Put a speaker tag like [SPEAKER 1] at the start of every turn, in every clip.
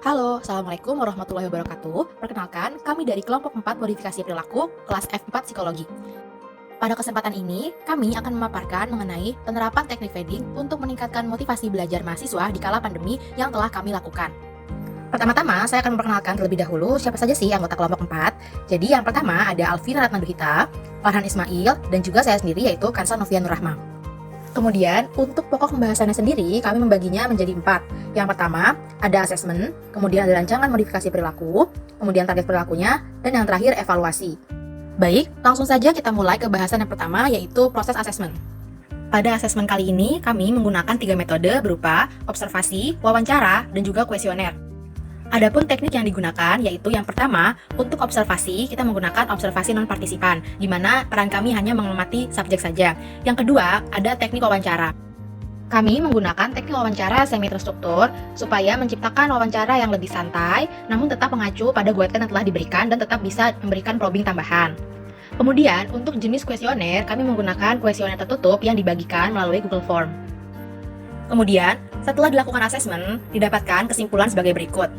[SPEAKER 1] Halo, Assalamualaikum warahmatullahi wabarakatuh. Perkenalkan, kami dari kelompok 4 modifikasi perilaku, kelas F4 Psikologi. Pada kesempatan ini, kami akan memaparkan mengenai penerapan teknik feeding untuk meningkatkan motivasi belajar mahasiswa di kala pandemi yang telah kami lakukan. Pertama-tama, saya akan memperkenalkan terlebih dahulu siapa saja sih anggota kelompok 4. Jadi yang pertama ada Alvina Ratnaduhita, Farhan Ismail, dan juga saya sendiri yaitu Kansa Novia Nurrahma. Kemudian, untuk pokok pembahasannya sendiri, kami membaginya menjadi 4. Yang pertama, ada asesmen, kemudian ada rancangan modifikasi perilaku, kemudian target perilakunya, dan yang terakhir evaluasi. Baik, langsung saja kita mulai ke bahasan yang pertama, yaitu proses asesmen. Pada asesmen kali ini, kami menggunakan 3 metode berupa observasi, wawancara, dan juga kuesioner. Adapun teknik yang digunakan yaitu yang pertama, untuk observasi kita menggunakan observasi non-partisipan, di mana peran kami hanya mengamati subjek saja. Yang kedua, ada teknik wawancara. Kami menggunakan teknik wawancara semi terstruktur supaya menciptakan wawancara yang lebih santai, namun tetap mengacu pada guideline yang telah diberikan dan tetap bisa memberikan probing tambahan. Kemudian, untuk jenis kuesioner, kami menggunakan kuesioner tertutup yang dibagikan melalui Google Form. Kemudian, setelah dilakukan asesmen, didapatkan kesimpulan sebagai berikut.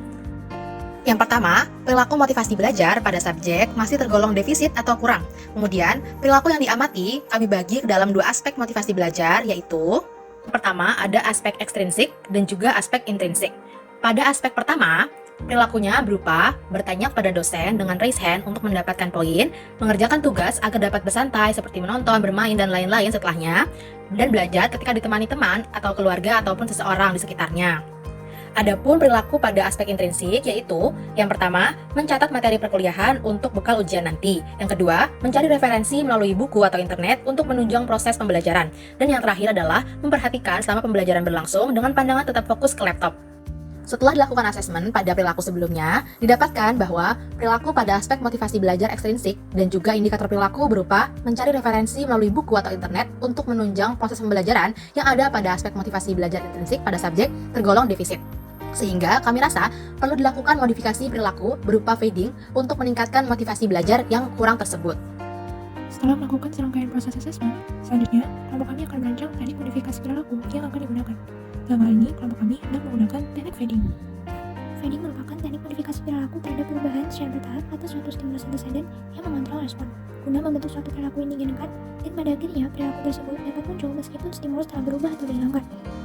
[SPEAKER 1] Yang pertama, perilaku motivasi belajar pada subjek masih tergolong defisit atau kurang. Kemudian, perilaku yang diamati kami bagi ke dalam 2 aspek motivasi belajar, yaitu pertama, ada aspek ekstrinsik dan juga aspek intrinsik. Pada aspek pertama, perilakunya berupa bertanya kepada dosen dengan raise hand untuk mendapatkan poin, mengerjakan tugas agar dapat bersantai seperti menonton, bermain, dan lain-lain setelahnya, dan belajar ketika ditemani teman atau keluarga ataupun seseorang di sekitarnya. Adapun perilaku pada aspek intrinsik yaitu yang pertama, mencatat materi perkuliahan untuk bekal ujian nanti. Yang kedua, mencari referensi melalui buku atau internet untuk menunjang proses pembelajaran. Dan yang terakhir adalah memperhatikan selama pembelajaran berlangsung dengan pandangan tetap fokus ke laptop. Setelah dilakukan asesmen pada perilaku sebelumnya, didapatkan bahwa perilaku pada aspek motivasi belajar ekstrinsik dan juga indikator perilaku berupa mencari referensi melalui buku atau internet untuk menunjang proses pembelajaran yang ada pada aspek motivasi belajar intrinsik pada subjek tergolong defisit. Sehingga kami rasa perlu dilakukan modifikasi perilaku berupa feeding untuk meningkatkan motivasi belajar yang kurang tersebut.
[SPEAKER 2] Setelah melakukan serangkaian proses asesmen, selanjutnya kelompok kami akan merancang teknik modifikasi perilaku yang akan digunakan. Dalam hal ini, kelompok kami hendak menggunakan teknik feeding. Feeding merupakan teknik modifikasi perilaku terhadap perubahan secara bertahap atas suatu stimulus antecedent yang mengontrol respon, guna membentuk suatu perilaku yang diinginkan, dan pada akhirnya perilaku tersebut dapat muncul meskipun stimulus telah berubah atau dihilangkan.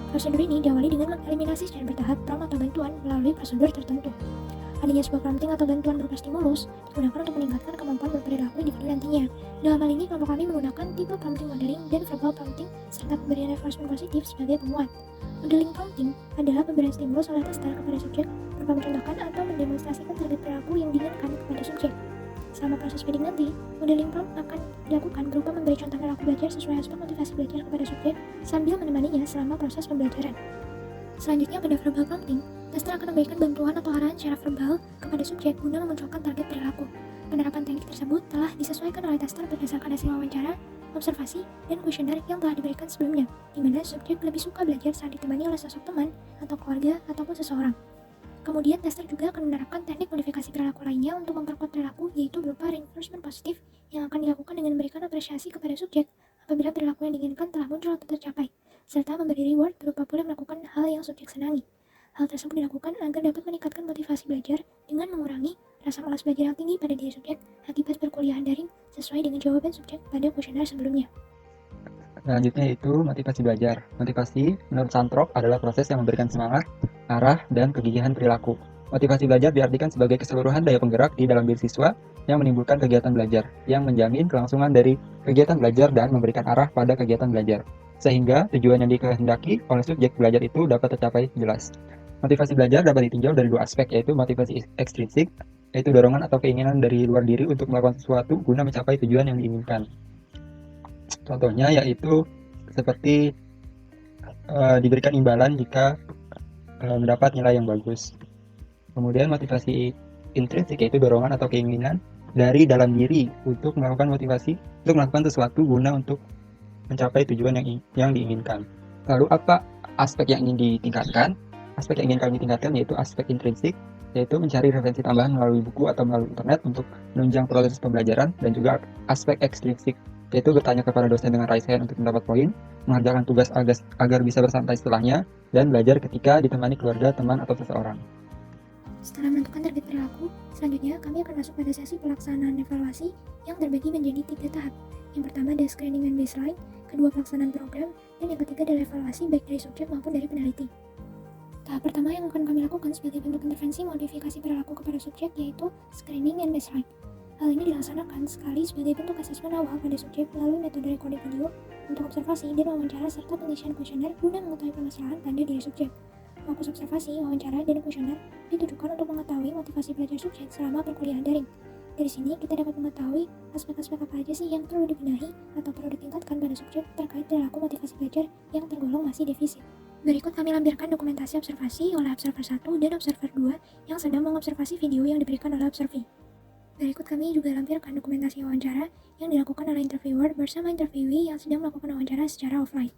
[SPEAKER 2] Prosedur ini diawali dengan mengeliminasi secara bertahap prompt atau bantuan melalui prosedur tertentu. Adanya sebuah prompting atau bantuan berupa stimulus digunakan untuk meningkatkan kemampuan berperilaku individu nantinya. Dalam hal ini, kelompok kami menggunakan tipe prompting modeling dan verbal prompting serta pemberian reinforcement positif sebagai penguat. Modeling prompting adalah pemberian stimulus oleh tester kepada subjek berupa mencontohkan atau mendemonstrasikan target perilaku yang diinginkan kepada subjek. Selama proses feeding nanti, modeling prompt akan dilakukan berupa memberi contoh perilaku belajar sesuai aspek motivasi belajar kepada subjek sambil menemaninya selama proses pembelajaran. Selanjutnya, pada verbal prompting, tester akan memberikan bantuan atau arahan secara verbal kepada subjek guna memunculkan target perilaku. Penerapan teknik tersebut telah disesuaikan oleh tester berdasarkan hasil wawancara, observasi, dan kuesioner yang telah diberikan sebelumnya, di mana subjek lebih suka belajar saat ditemani oleh sosok teman atau keluarga ataupun seseorang. Kemudian, tester juga akan menerapkan teknik modifikasi perilaku lainnya untuk memperkuat perilaku, yaitu berupa reinforcement positif yang akan dilakukan dengan memberikan apresiasi kepada subjek apabila perilaku yang diinginkan telah muncul atau tercapai, serta memberi reward berupa pula melakukan hal yang subjek senangi. Hal tersebut dilakukan agar dapat meningkatkan motivasi belajar dengan mengurangi rasa malas belajar yang tinggi pada diri subjek akibat perkuliahan daring sesuai dengan jawaban subjek pada kuesioner sebelumnya.
[SPEAKER 3] Selanjutnya yaitu motivasi belajar. Motivasi menurut Santrop adalah proses yang memberikan semangat, arah, dan kegigihan perilaku. Motivasi belajar diartikan sebagai keseluruhan daya penggerak di dalam diri siswa yang menimbulkan kegiatan belajar, yang menjamin kelangsungan dari kegiatan belajar dan memberikan arah pada kegiatan belajar, sehingga tujuan yang dikehendaki oleh subjek belajar itu dapat tercapai jelas. Motivasi belajar dapat ditinjau dari 2 aspek, yaitu motivasi ekstrinsik, yaitu dorongan atau keinginan dari luar diri untuk melakukan sesuatu guna mencapai tujuan yang diinginkan. Contohnya yaitu seperti diberikan imbalan jika mendapat nilai yang bagus. Kemudian motivasi intrinsik yaitu dorongan atau keinginan dari dalam diri untuk melakukan sesuatu guna untuk mencapai tujuan yang diinginkan. Lalu apa aspek yang ingin ditingkatkan? Aspek yang ingin kami tingkatkan yaitu aspek intrinsik, yaitu mencari referensi tambahan melalui buku atau melalui internet untuk menunjang proses pembelajaran, dan juga aspek ekstrinsik yaitu bertanya kepada dosen dengan raise hand untuk mendapat poin, mengerjakan tugas agar bisa bersantai setelahnya, dan belajar ketika ditemani keluarga, teman, atau seseorang.
[SPEAKER 2] Setelah menentukan target perilaku, selanjutnya kami akan masuk pada sesi pelaksanaan evaluasi yang terbagi menjadi 3 tahap. Yang pertama adalah screening and baseline, kedua pelaksanaan program, dan yang ketiga adalah evaluasi baik dari subjek maupun dari peneliti. Tahap pertama yang akan kami lakukan sebagai bentuk intervensi modifikasi perilaku kepada subjek yaitu screening and baseline. Hal ini dilaksanakan sekali sebagai bentuk asesmen awal pada subjek melalui metode recording video untuk observasi dan wawancara serta pengisian kuesioner guna mengetahui permasalahan pada diri subjek. Fokus observasi, wawancara, dan kuesioner ditujukan untuk mengetahui motivasi belajar subjek selama perkuliahan daring. Dari sini kita dapat mengetahui aspek-aspek apa aja sih yang perlu dibenahi atau perlu ditingkatkan pada subjek terkait perilaku motivasi belajar yang tergolong masih defisit. Berikut kami lampirkan dokumentasi observasi oleh observer 1 dan observer 2 yang sedang mengobservasi video yang diberikan oleh observee. Berikut kami juga lampirkan dokumentasi wawancara yang dilakukan oleh interviewer bersama interviewee yang sedang melakukan wawancara secara offline.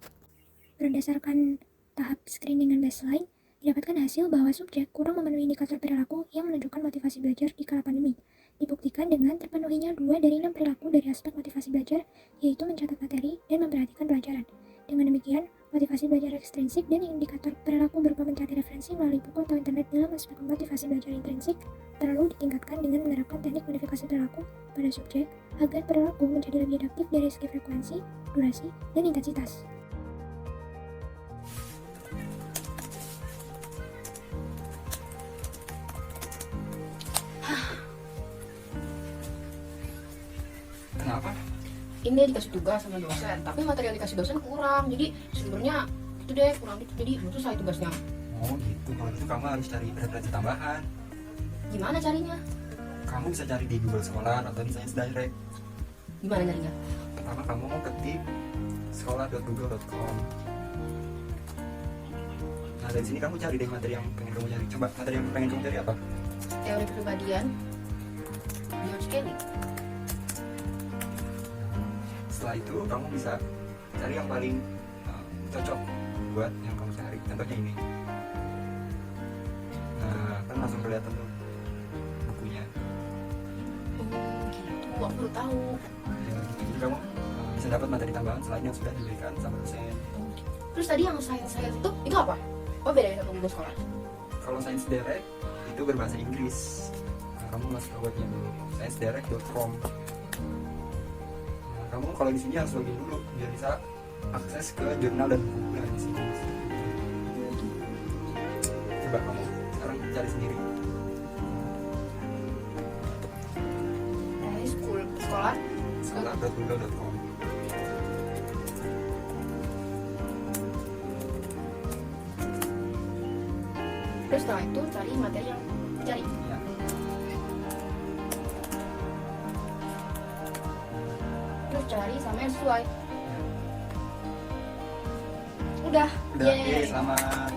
[SPEAKER 2] Berdasarkan tahap screening dan baseline, didapatkan hasil bahwa subjek kurang memenuhi indikator perilaku yang menunjukkan motivasi belajar di kala pandemi. Dibuktikan dengan terpenuhinya 2 dari 6 perilaku dari aspek motivasi belajar, yaitu mencatat materi dan memperhatikan pelajaran. Dengan demikian, motivasi belajar ekstrinsik dan indikator perilaku berupa mencari referensi melalui buku atau internet dalam aspek motivasi belajar intrinsik perlu ditingkatkan dengan menerapkan teknik modifikasi perilaku pada subjek agar perilaku menjadi lebih adaptif dari segi frekuensi, durasi, dan intensitas.
[SPEAKER 3] Kenapa?
[SPEAKER 4] Ini dikasih tugas sama dosen, tapi materi yang dikasih dosen kurang, jadi sebenarnya itu deh kurang gitu, jadi belum selesai tugasnya.
[SPEAKER 3] Oh gitu, kalau gitu kamu harus cari referensi tambahan.
[SPEAKER 4] Gimana carinya?
[SPEAKER 3] Kamu bisa cari di Google Scholar atau di Science Direct.
[SPEAKER 4] Gimana nyarinya?
[SPEAKER 3] Pertama kamu ketik scholar.google.com. Nah dari sini kamu cari deh materi yang pengen kamu cari. Coba materi yang pengen kamu cari apa?
[SPEAKER 4] Teori kepribadian, bioscaling.
[SPEAKER 3] Setelah itu kamu bisa cari yang paling cocok buat yang kamu cari. Contohnya ini. Nah kan langsung kelihatan tuh bukunya.
[SPEAKER 4] Oh gitu, aku baru tahu.
[SPEAKER 3] Ya, gitu. Jadi kamu bisa dapat materi tambahan selain yang sudah diberikan sama dosen.
[SPEAKER 4] Terus tadi yang science itu apa? Apa bedanya sama Google Scholar?
[SPEAKER 3] Kalau Science Direct itu berbahasa Inggris. Nah, kamu masuk ke webnya dulu, sciencedirect.com. Nah, kamu kalau di sini harus login dulu biar bisa akses ke jurnal dan buku. Nah, di sini. Coba kamu sekarang cari sendiri.
[SPEAKER 4] Sekolah?
[SPEAKER 3] Scholar.google.com.
[SPEAKER 4] Terus setelah itu cari materi yang dicari.
[SPEAKER 3] Ya.
[SPEAKER 4] Terus cari sama yang sesuai. Udah.
[SPEAKER 3] Udah, selamat.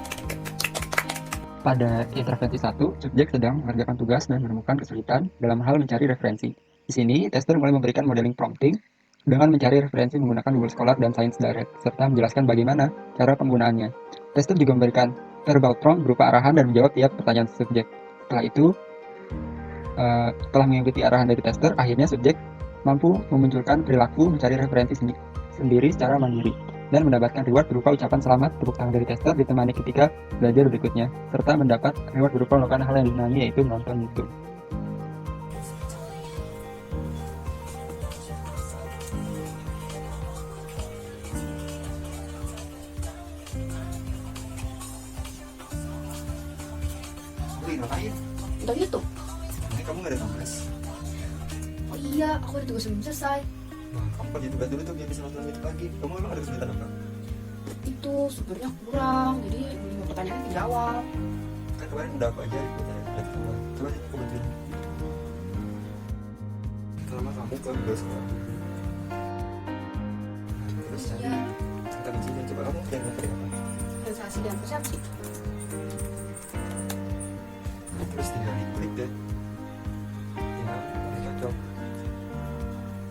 [SPEAKER 3] Pada intervensi 1, subjek sedang mengerjakan tugas dan menemukan kesulitan dalam hal mencari referensi. Di sini, tester mulai memberikan modeling prompting dengan mencari referensi menggunakan Google Scholar dan Science Direct, serta menjelaskan bagaimana cara penggunaannya. Tester juga memberikan verbal prompt berupa arahan dan menjawab tiap pertanyaan subjek. Setelah itu, setelah mengikuti arahan dari tester, akhirnya subjek mampu memunculkan perilaku mencari referensi sendiri secara mandiri dan mendapatkan reward berupa ucapan selamat, tepuk tangan dari tester ditemani ketika belajar berikutnya, serta mendapat reward berupa melakukan hal yang disenangi yaitu menonton YouTube. Ngapain?
[SPEAKER 4] Udah gitu.
[SPEAKER 3] Ini kamu gak ada tugas.
[SPEAKER 4] Oh iya, aku ada tugas belum selesai.
[SPEAKER 3] Nah, kamu kerja tugas dulu tuh biar bisa nonton YouTube lagi. Kamu emang ada kesulitan apa?
[SPEAKER 4] Itu sebenarnya kurang, jadi mau pertanyaan dijawab.
[SPEAKER 3] Kan kemarin udah aku ajarin buat coba aku bantuin. Pertama kamu ke Google Scholar. Terus cari
[SPEAKER 4] Iya,
[SPEAKER 3] kata kuncinya. Coba kamu cari materi apa?
[SPEAKER 4] sensasi dan persepsi.
[SPEAKER 3] Terus tinggal diklik deh yang paling cocok.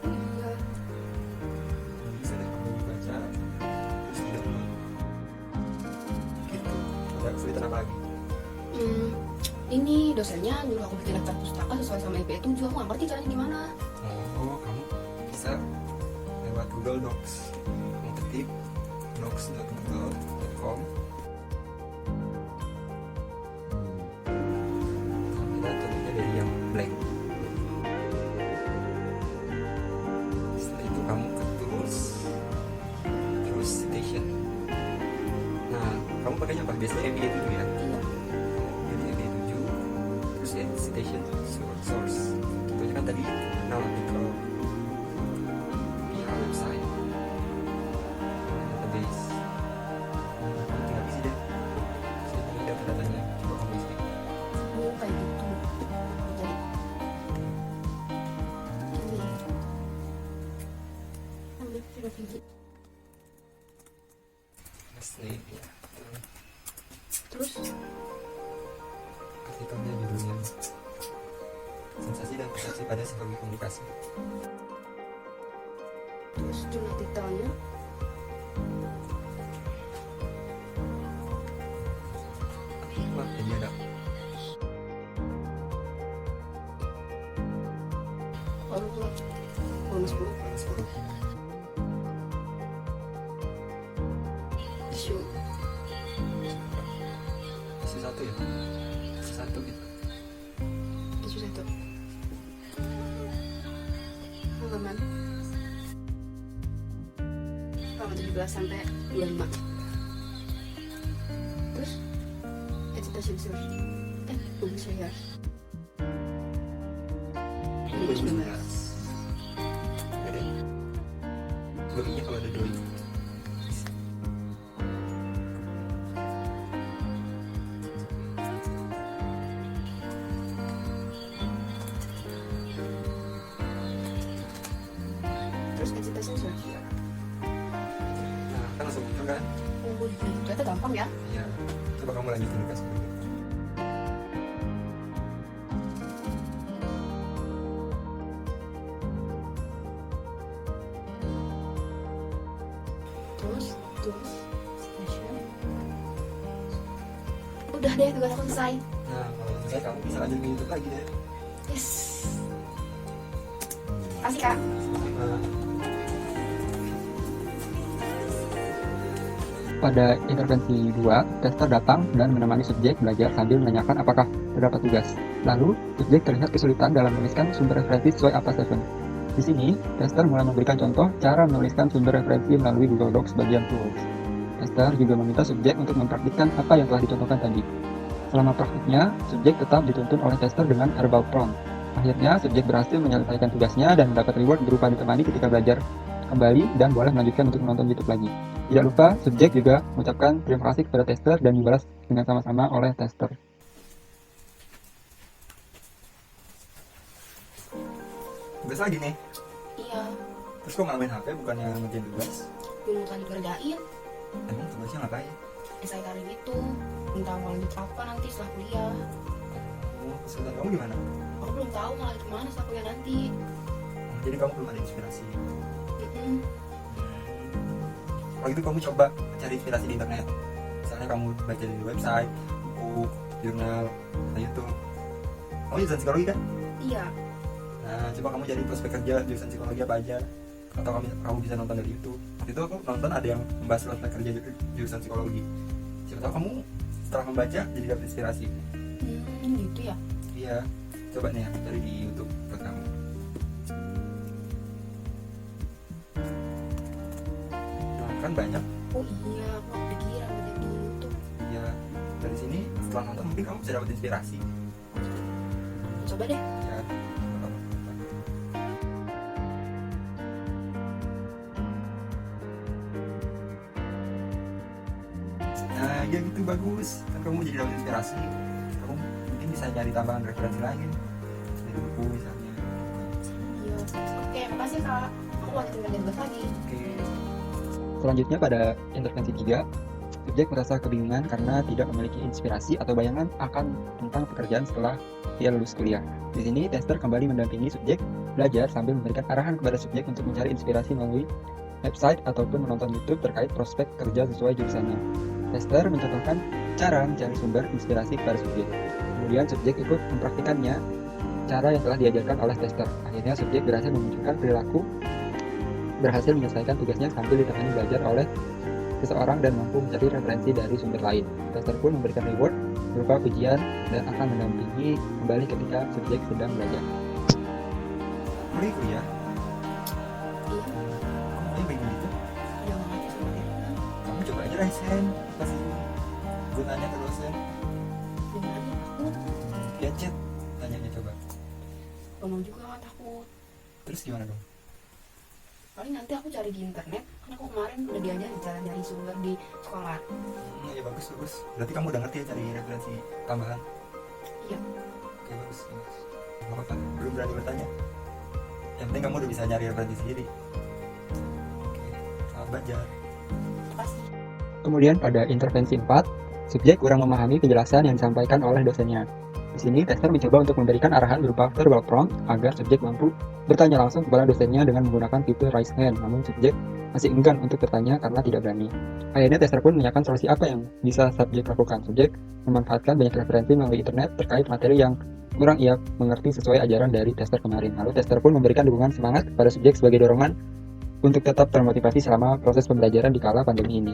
[SPEAKER 4] Iya.
[SPEAKER 3] Bisa deh kamu baca terus di download gitu. Ada kesulitan apa lagi?
[SPEAKER 4] Ini dosennya nyuruh aku bikin daftar pustaka sesuai sama IP 7. Aku nggak ngerti caranya gimana.
[SPEAKER 3] Oh, kamu bisa lewat Google Docs. Kamu ketik docs.google.com. biasanya MBA 7 ya.
[SPEAKER 4] Iya.
[SPEAKER 3] Jadi MBA 7 terus ya citation source. Contohnya kan tadi jurnal artikel, PR website, database. Kamu tinggal isi deh. Ini data-datanya, coba kamu isi.
[SPEAKER 4] Oh kayak gitu. Jadi ini ambil sudah tinggi.
[SPEAKER 3] Name ya.
[SPEAKER 4] Terus
[SPEAKER 3] Artikelnya judulnya sensasi dan persepsi pada psikologi komunikasi.
[SPEAKER 4] jumlah titelnya
[SPEAKER 3] Wah, jadi ada
[SPEAKER 4] baru keluar bonus 10
[SPEAKER 3] 10.
[SPEAKER 4] isu
[SPEAKER 3] Isu 1 ya. Isu 1 gitu.
[SPEAKER 4] isu 1 halaman 17 sampai 25. Terus agitation source publish year 2019.
[SPEAKER 3] Ada loginya kalau ada doi.
[SPEAKER 4] Terus agitation source
[SPEAKER 3] Nah, kan langsung muncul kan?
[SPEAKER 4] oh ternyata gampang ya.
[SPEAKER 3] Iya. Coba kamu lanjutin Lukas.
[SPEAKER 4] Terus station udah deh tugas aku selesai.
[SPEAKER 3] Nah, kalau selesai kamu bisa lanjut ke YouTube lagi deh.
[SPEAKER 4] Yes, kasih kak.
[SPEAKER 3] Nah, pada intervensi 2, tester datang dan menemani subjek belajar sambil menanyakan apakah terdapat tugas. Lalu, subjek terlihat kesulitan dalam menuliskan sumber referensi sesuai apa session. Di sini, tester mulai memberikan contoh cara menuliskan sumber referensi melalui Google Docs bagian tools. Tester juga meminta subjek untuk mempraktikkan apa yang telah dicontohkan tadi. Selama praktiknya, subjek tetap dituntun oleh tester dengan verbal prompt. Akhirnya, subjek berhasil menyelesaikan tugasnya dan mendapat reward berupa ditemani ketika belajar kembali dan boleh melanjutkan untuk menonton YouTube lagi. Tidak lupa, subjek juga mengucapkan terima kasih kepada tester dan dibalas dengan sama-sama oleh tester. Tugas lagi nih.
[SPEAKER 4] Iya,
[SPEAKER 3] Terus kok nggak main HP bukannya ngerjain tugas?
[SPEAKER 4] belum tadi kerjain.
[SPEAKER 3] Emang tugasnya ngapain?
[SPEAKER 4] Esai kali gitu, minta mau lanjut apa nanti setelah kuliah.
[SPEAKER 3] Oh, kesulitan kamu di mana?
[SPEAKER 4] Aku belum tahu mau lanjut kemana setelah kuliah nanti.
[SPEAKER 3] Oh, jadi kamu belum ada inspirasi.
[SPEAKER 4] Mm-mm.
[SPEAKER 3] Kalau gitu kamu coba cari inspirasi di internet. Misalnya kamu baca di website, buku, jurnal, nah YouTube. Kamu jurusan psikologi kan?
[SPEAKER 4] Iya,
[SPEAKER 3] Nah, coba kamu cari prospek kerja jurusan psikologi apa aja. Atau kamu bisa nonton dari YouTube. Waktu itu aku nonton ada yang membahas prospek kerja jurusan psikologi. Siapa tahu kamu setelah membaca jadi dapat inspirasi.
[SPEAKER 4] gitu ya.
[SPEAKER 3] Iya, coba nih ya, cari di YouTube buat kamu. Nah, kan banyak.
[SPEAKER 4] Oh iya, aku nggak kepikiran banyak di YouTube.
[SPEAKER 3] Iya, dari sini setelah nonton mungkin kamu bisa dapat inspirasi.
[SPEAKER 4] Coba deh.
[SPEAKER 3] Ya. Nah, ya gitu bagus. Kan kamu jadi dapat inspirasi. Kamu mungkin bisa cari tambahan referensi lain dari buku misalnya.
[SPEAKER 4] Iya. Oke, makasih kak. Aku lanjutin kerja tugas lagi.
[SPEAKER 3] Oke. Selanjutnya pada intervensi 3, subjek merasa kebingungan karena tidak memiliki inspirasi atau bayangan akan tentang pekerjaan setelah dia lulus kuliah. Di sini tester kembali mendampingi subjek belajar sambil memberikan arahan kepada subjek untuk mencari inspirasi melalui website ataupun menonton YouTube terkait prospek kerja sesuai jurusannya. Tester mencontohkan cara mencari sumber inspirasi kepada subjek. Kemudian subjek ikut mempraktikannya cara yang telah diajarkan oleh tester. Akhirnya subjek berhasil memunculkan perilaku, berhasil menyelesaikan tugasnya sambil ditemani belajar oleh seseorang dan mampu mencari referensi dari sumber lain. Tester pun memberikan reward berupa pujian dan akan mendampingi kembali ketika subjek sedang belajar. Mulai kuliah,
[SPEAKER 4] Iya,
[SPEAKER 3] kamu pengen gitu?
[SPEAKER 4] udah nggak ngerti sama dia.
[SPEAKER 3] Kamu coba aja resen pasti. Gue tanya ke dosen.
[SPEAKER 4] Gimana nih, takut.
[SPEAKER 3] Dia chat. Tanyanya coba.
[SPEAKER 4] Ngomong juga nggak takut.
[SPEAKER 3] Terus gimana dong?
[SPEAKER 4] Paling nanti aku cari di internet, karena aku kemarin udah diajarin cara nyari sumber di sekolah.
[SPEAKER 3] Ya bagus. Berarti kamu udah ngerti ya cari referensi tambahan?
[SPEAKER 4] Iya.
[SPEAKER 3] Oke, bagus. Gak apa-apa, belum berani bertanya. Yang penting kamu udah bisa nyari referensi sendiri. Oke, selamat belajar.
[SPEAKER 4] Makasih.
[SPEAKER 3] Kemudian pada intervensi 4, subjek kurang memahami penjelasan yang disampaikan oleh dosennya. Di sini, tester mencoba untuk memberikan arahan berupa verbal prompt agar subjek mampu bertanya langsung kepada dosennya dengan menggunakan fitur raise hand, namun subjek masih enggan untuk bertanya karena tidak berani. Akhirnya, tester pun menanyakan solusi apa yang bisa subjek lakukan. Subjek memanfaatkan banyak referensi melalui internet terkait materi yang kurang ia mengerti sesuai ajaran dari tester kemarin. Lalu, tester pun memberikan dukungan semangat kepada subjek sebagai dorongan untuk tetap termotivasi selama proses pembelajaran di kala pandemi ini.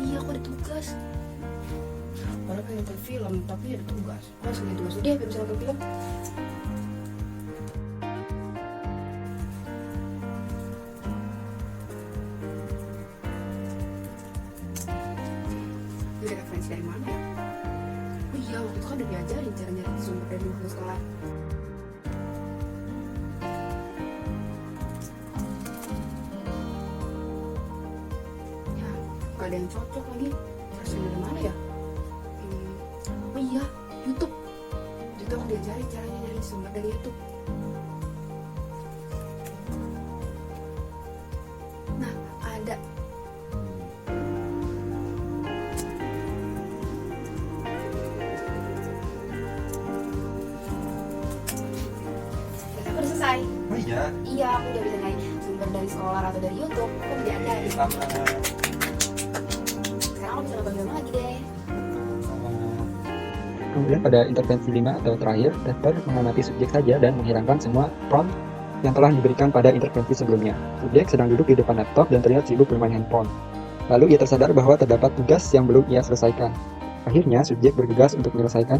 [SPEAKER 4] Iya, aku ada tugas. Padahal pengen nonton film, tapi ada tugas. Aku harus ngerjain tugas deh, biar bisa nonton film. Ini referensi dari mana ya? Oh iya, waktu itu kan udah diajarin cara nyari sumber dari buku sekolah. Ya, gak ada yang cocok lagi. Terus dari mana ya? Oh iya, YouTube. Itu aku diajarin caranya nyari sumber dari YouTube. Nah, ada. Dan aku udah selesai.
[SPEAKER 3] Oh iya,
[SPEAKER 4] Iya, aku udah bisa nyari sumber dari sekolah atau dari YouTube. Aku udah diajarin.
[SPEAKER 3] selamat.
[SPEAKER 4] Sekarang aku bisa nonton film lagi deh.
[SPEAKER 3] Kemudian pada intervensi 5 atau terakhir, tester mengamati subjek saja dan menghilangkan semua prompt yang telah diberikan pada intervensi sebelumnya. Subjek sedang duduk di depan laptop dan terlihat sibuk bermain handphone. Lalu ia tersadar bahwa terdapat tugas yang belum ia selesaikan. Akhirnya, subjek bergegas untuk menyelesaikan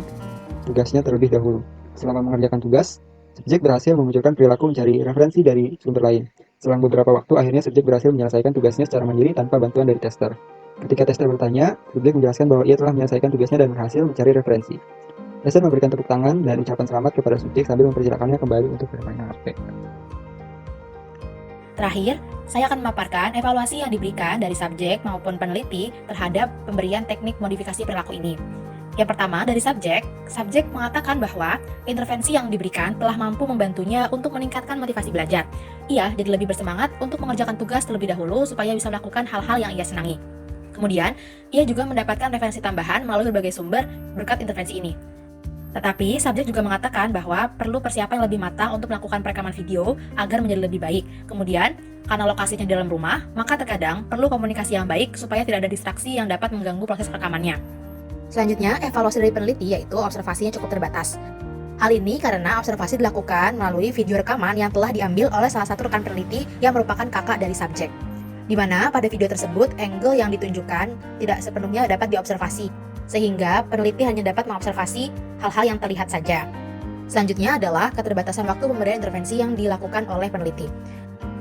[SPEAKER 3] tugasnya terlebih dahulu. Selama mengerjakan tugas, subjek berhasil memunculkan perilaku mencari referensi dari sumber lain. Selang beberapa waktu, akhirnya subjek berhasil menyelesaikan tugasnya secara mandiri tanpa bantuan dari tester. Ketika tester bertanya, subjek menjelaskan bahwa ia telah menyelesaikan tugasnya dan berhasil mencari referensi. Tester memberikan tepuk tangan dan ucapan selamat kepada subjek sambil mempersilakannya kembali untuk bermain HP.
[SPEAKER 1] Terakhir, saya akan memaparkan evaluasi yang diberikan dari subjek maupun peneliti terhadap pemberian teknik modifikasi perilaku ini. Yang pertama, dari subjek mengatakan bahwa intervensi yang diberikan telah mampu membantunya untuk meningkatkan motivasi belajar. Ia jadi lebih bersemangat untuk mengerjakan tugas terlebih dahulu supaya bisa melakukan hal-hal yang ia senangi. Kemudian, ia juga mendapatkan referensi tambahan melalui berbagai sumber berkat intervensi ini. Tetapi, subjek juga mengatakan bahwa perlu persiapan yang lebih matang untuk melakukan perekaman video agar menjadi lebih baik. Kemudian, karena lokasinya di dalam rumah, maka terkadang perlu komunikasi yang baik supaya tidak ada distraksi yang dapat mengganggu proses rekamannya. Selanjutnya, evaluasi dari peneliti yaitu observasinya cukup terbatas. Hal ini karena observasi dilakukan melalui video rekaman yang telah diambil oleh salah satu rekan peneliti yang merupakan kakak dari subjek. Di mana pada video tersebut angle yang ditunjukkan tidak sepenuhnya dapat diobservasi, sehingga peneliti hanya dapat mengobservasi hal-hal yang terlihat saja. Selanjutnya adalah keterbatasan waktu pemberian intervensi yang dilakukan oleh peneliti.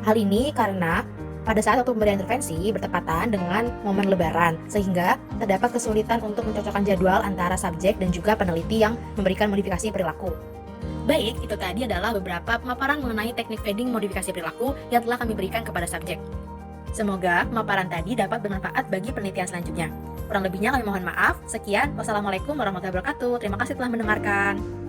[SPEAKER 1] Hal ini karena pada saat waktu pemberian intervensi bertepatan dengan momen lebaran, sehingga terdapat kesulitan untuk mencocokkan jadwal antara subjek dan juga peneliti yang memberikan modifikasi perilaku. Baik, itu tadi adalah beberapa pemaparan mengenai teknik fading modifikasi perilaku yang telah kami berikan kepada subjek. Semoga pemaparan tadi dapat bermanfaat bagi penelitian selanjutnya. Kurang lebihnya kami mohon maaf. Sekian, wassalamualaikum warahmatullahi wabarakatuh. Terima kasih telah mendengarkan.